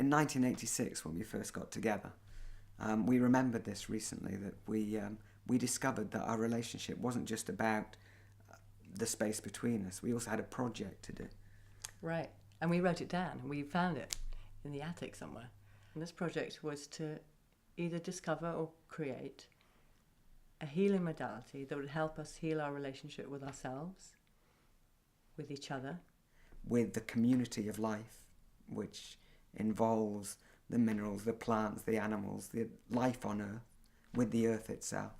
in 1986, when we first got together, we remembered this recently, that we discovered that our relationship wasn't just about the space between us. We also had a project to do. Right. And we wrote it down, and we found it in the attic somewhere. And this project was to either discover or create a healing modality that would help us heal our relationship with ourselves, with each other, with the community of life, which involves the minerals, the plants, the animals, the life on Earth, with the Earth itself,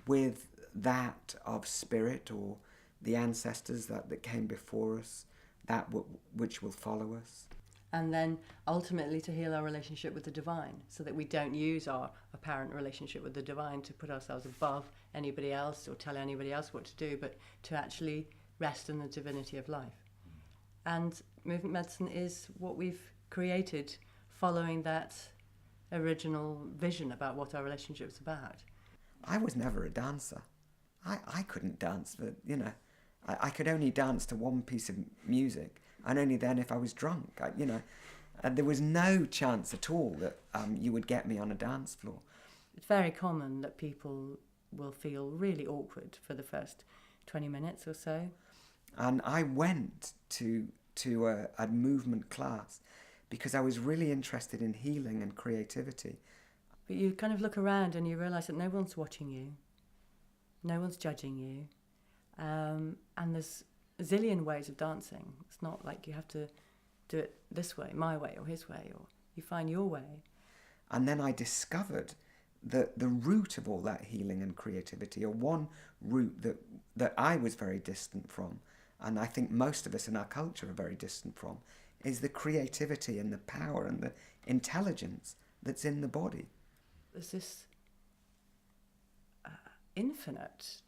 with that of spirit or the ancestors that came before us, which will follow us. And then ultimately to heal our relationship with the divine, so that we don't use our apparent relationship with the divine to put ourselves above anybody else or tell anybody else what to do, but to actually rest in the divinity of life. And movement medicine is what we've created following that original vision about what our relationship's about. I was never a dancer. I couldn't dance, but, I could only dance to one piece of music, and only then if I was drunk. There was no chance at all that you would get me on a dance floor. It's very common that people will feel really awkward for the first 20 minutes or so. And I went to a movement class because I was really interested in healing and creativity. But you kind of look around and you realise that no one's watching you, no one's judging you, and there's a zillion ways of dancing. It's not like you have to do it this way, my way or his way, or you find your way. And then I discovered that the root of all that healing and creativity, or one root that I was very distant from, and I think most of us in our culture are very distant from, is the creativity and the power and the intelligence that's in the body. There's this infinite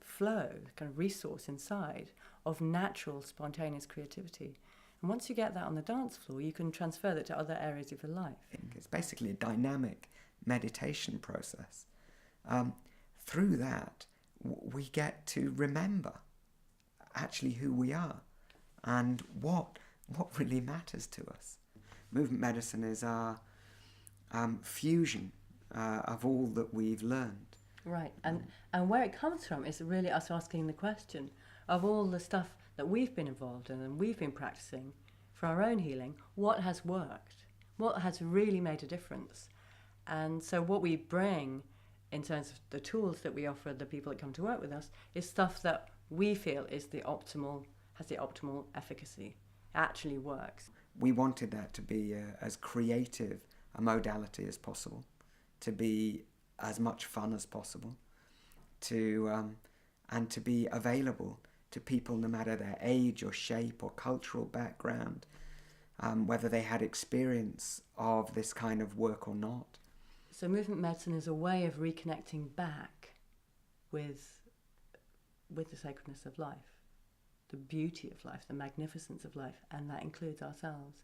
flow, kind of resource inside of natural, spontaneous creativity. And once you get that on the dance floor, you can transfer that to other areas of your life. It's basically a dynamic meditation process. Through that, we get to remember actually who we are and what really matters to us. Movement medicine is our fusion of all that we've learned. Right, and where it comes from is really us asking the question of all the stuff that we've been involved in and we've been practicing for our own healing, what has worked? What has really made a difference? And so what we bring in terms of the tools that we offer the people that come to work with us is stuff that we feel is has the optimal efficacy, actually works. We wanted that to be as creative a modality as possible, to be as much fun as possible, and to be available to people no matter their age or shape or cultural background, whether they had experience of this kind of work or not. So movement medicine is a way of reconnecting back with the sacredness of life, the beauty of life, the magnificence of life, and that includes ourselves.